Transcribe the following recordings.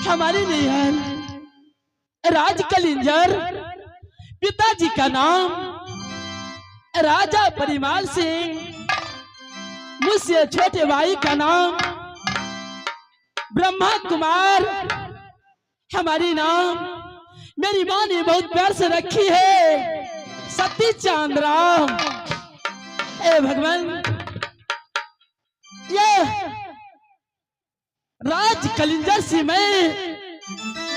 हमारे नैहर राज कलिंजर, पिताजी का नाम राजा परिमाल सिंह, मुझसे छोटे भाई का नाम ब्रह्मा कुमार। हमारी नाम मेरी माँ ने बहुत प्यार से रखी है, सती चांद राम। ए भगवान, ये राज कलिंजर से मैं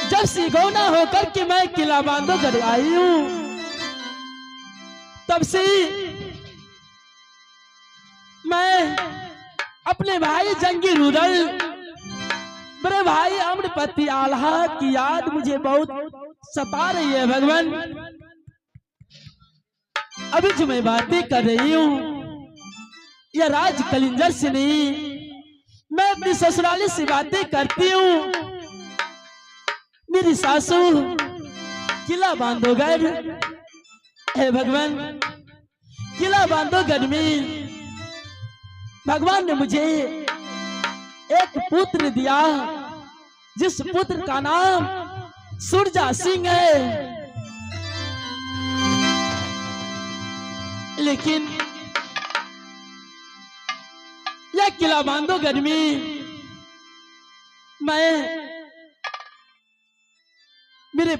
जब से गौना होकर के मैं किला बांधोगढ़ आई हूं, तब से मैं अपने भाई जंगी रुदल, मेरे भाई अमृतपति आल्हा की याद मुझे बहुत सता रही है भगवान। अभी जो मैं बातें कर रही हूँ यह राज कलिंजर से नहीं, मैं अपनी ससुराली से बातें करती हूँ। मेरी सासू किला बांधोगढ़ है भगवान, किला बांधोगढ़ में भगवान ने मुझे एक पुत्र दिया, जिस पुत्र का नाम सुरजा सिंह है। लेकिन यह किला बांधोगढ़ में मैं मेरे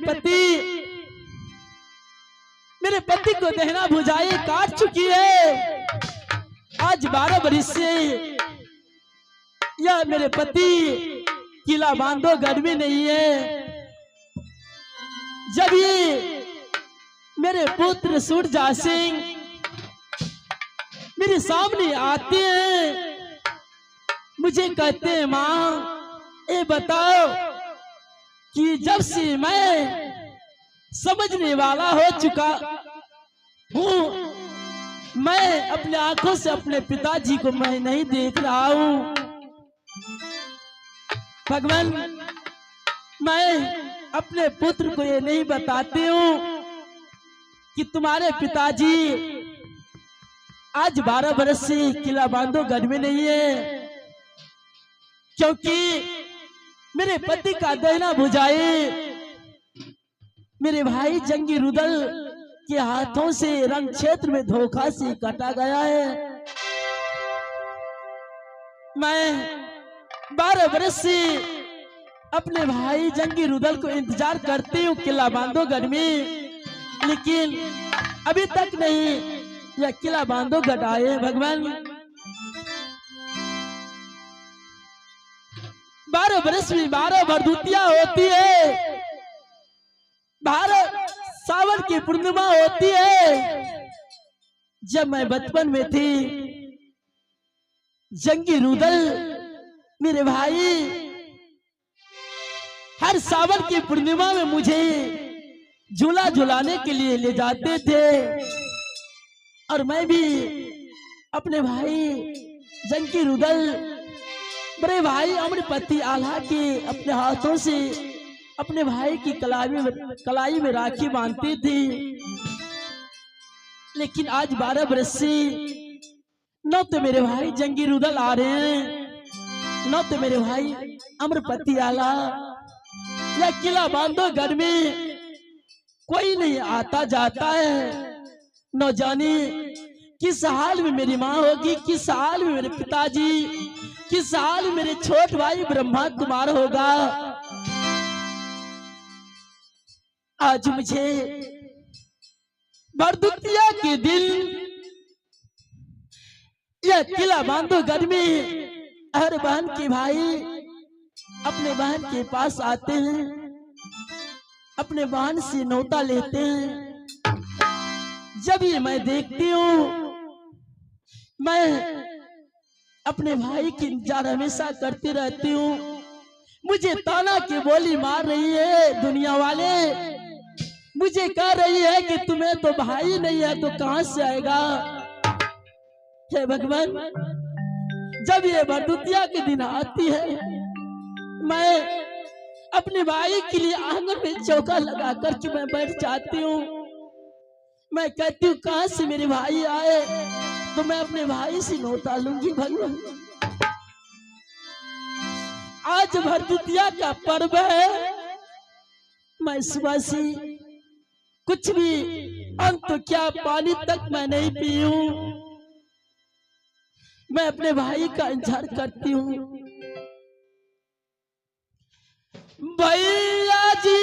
पति को दहना भुजाई काट चुकी है। आज 12 बरस से यह मेरे पति किला बांधोगढ़ में नहीं है। जब ये मेरे पुत्र सुरजा सिंह मेरे सामने आते हैं, मुझे कहते हैं माँ ये बताओ कि जब से मैं समझने वाला हो चुका हूँ, मैं अपने आंखों से अपने पिताजी को मैं नहीं देख रहा हूँ। भगवान, मैं अपने पुत्र को ये नहीं बताती हूँ कि तुम्हारे पिताजी आज 12 बरस से किला बांधोगढ़ में नहीं है, क्योंकि मेरे पति का दहना भुजाई मेरे भाई जंगी रुदल के हाथों से रंग क्षेत्र में धोखा से काटा गया है। मैं 12 बरस से अपने भाई जंगी रुदल को इंतजार करती हूँ किला बांधोगढ़ में, लेकिन अभी तक नहीं यह किला बांधोगढ़ आए। भगवान, 12 बरस में 12 भरदुतियां होती है, 12 सावन की पूर्णिमा होती है। जब मैं बचपन में थी, जंगी रुदल मेरे भाई हर सावन की पूर्णिमा में मुझे झूला झुलाने के लिए ले जाते थे, और मैं भी अपने भाई जंगी रुदल, मेरे भाई अमृतपति आल्हा के अपने हाथों से अपने भाई की कलाई में राखी बांधती थी। लेकिन आज 12 बरस से न तो मेरे भाई जंगी रुदल आ रहे हैं, न तो मेरे भाई अमृतपति आल्हा, या किला बांधोगढ़ में कोई नहीं आता जाता है। न जाने किस हाल में मेरी माँ होगी, किस हाल में मेरे पिताजी, किस हाल में मेरे छोटे भाई ब्रह्मा कुमार होगा। आज मुझे भरदुतिया के दिन यह किला बांधोगढ़ में हर बहन के भाई अपने बहन के पास आते हैं, अपने बहन से न्योता लेते हैं। जब ये मैं देखती हूँ, मैं अपने भाई की इंतजार हमेशा करती रहती हूँ। मुझे ताना की बोली मार रही है दुनिया वाले, मुझे कह रही है कि तुम्हें तो भाई नहीं है तो कहां से आएगा। हे भगवान, जब ये भरदुतिया के दिन आती है, मैं अपने भाई के लिए आंगन में चौका लगा करके मैं बैठ जाती हूँ। मैं कहती हूँ कहां से मेरे भाई आए तो मैं अपने भाई से न्योता लूंगी। भगवान, आज भरदुतिया का पर्व है। मैं सुबह से कुछ भी अंत क्या पानी तक मैं नहीं पी हूं। मैं अपने भाई का इंतजार करती हूँ। भैया जी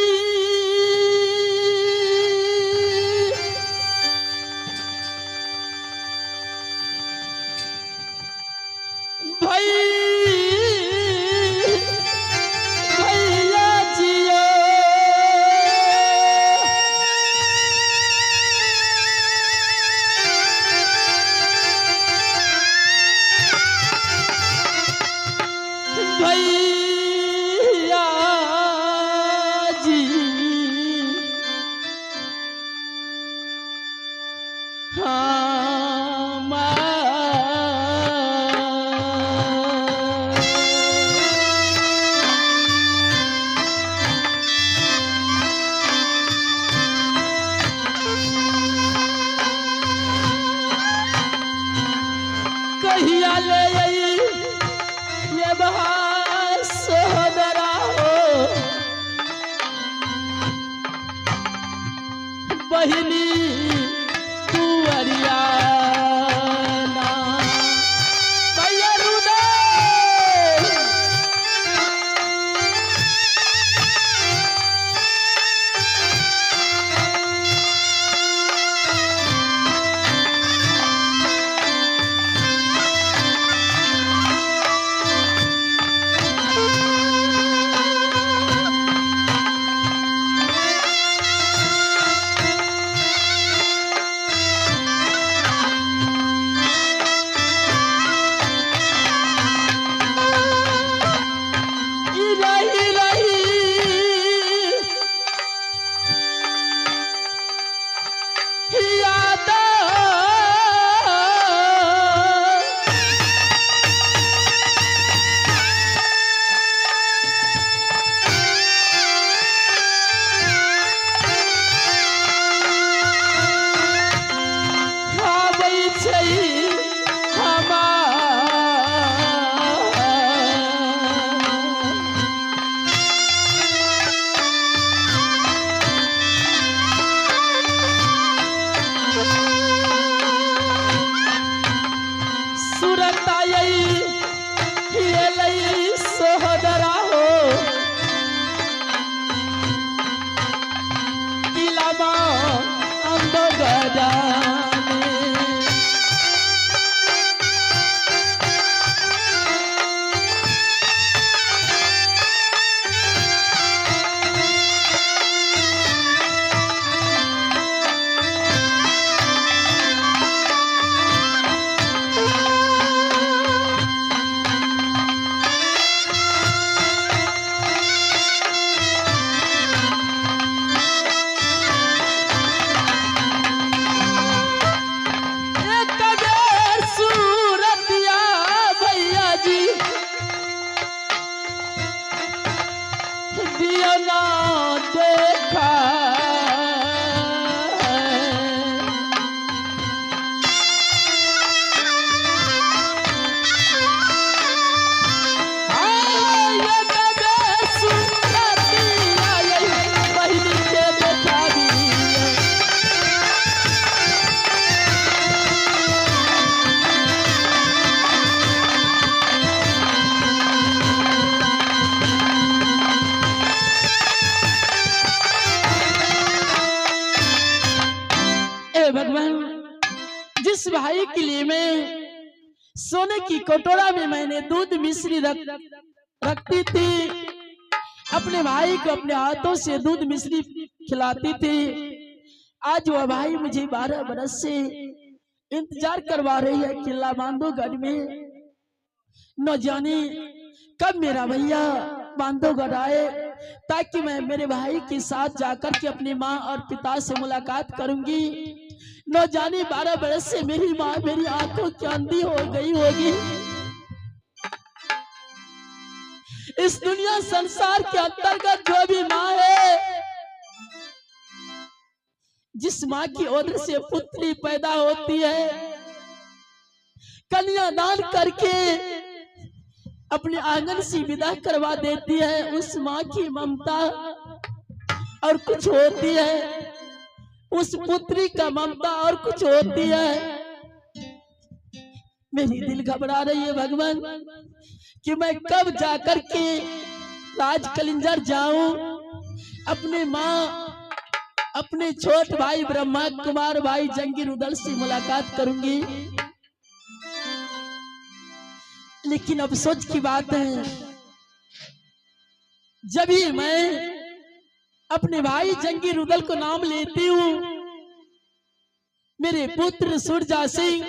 बहिनी कुंवरिया भैया रुदे जिस भाई के लिए मैं सोने की कटोरा में मैंने दूध मिश्री रखती थी, अपने भाई को अपने हाथों से दूध मिश्री खिलाती थी, आज वह भाई मुझे 12 बरस से इंतजार करवा रही है किला बांधवगढ़ में। न जाने कब मेरा भैया बांधवगढ़ आए ताकि मैं मेरे भाई के साथ जाकर के अपनी माँ और पिता से मुलाकात करूंगी। न जाने 12 बरस से मेरी माँ मेरी आंखों की अंधी हो गई होगी। इस दुनिया संसार के अंतर्गत जो भी माँ है, जिस माँ की ओर से पुत्री पैदा होती है, कन्यादान करके अपने आंगन से विदा करवा देती है। उस माँ की ममता और कुछ होती है, उस पुत्री का ममता और कुछ होती है। मेरी दिल घबरा रही है भगवान कि मैं कब जाकर के राज कलिंजर जाऊं, अपने माँ अपने छोट भाई ब्रह्मा कुमार भाई जंगी रुदल से मुलाकात करूंगी। लेकिन अफसोस की बात है, जब ही मैं अपने भाई जंगी रुदल को नाम लेती हूँ, मेरे पुत्र सूरजा सिंह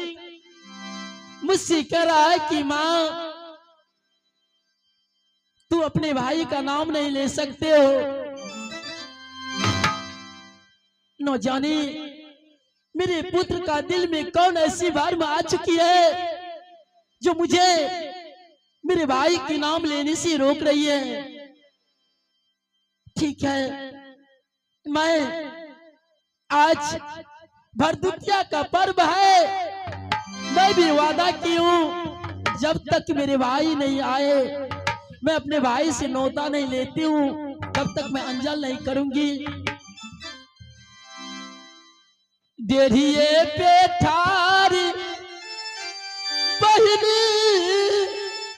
मुझसे कह रहा है कि माँ तू अपने भाई का नाम नहीं ले सकते हो। न जाने मेरे पुत्र का दिल में कौन ऐसी भरम आ चुकी है जो मुझे मेरे भाई के नाम लेने से रोक रही है। ठीक है, मैं आज भरदुतिया का पर्व है, मैं भी वादा की हूँ जब तक मेरे भाई नहीं आए, मैं अपने भाई से न्योता नहीं लेती हूँ, तब तक मैं अंजल नहीं करूंगी। देरिये पे था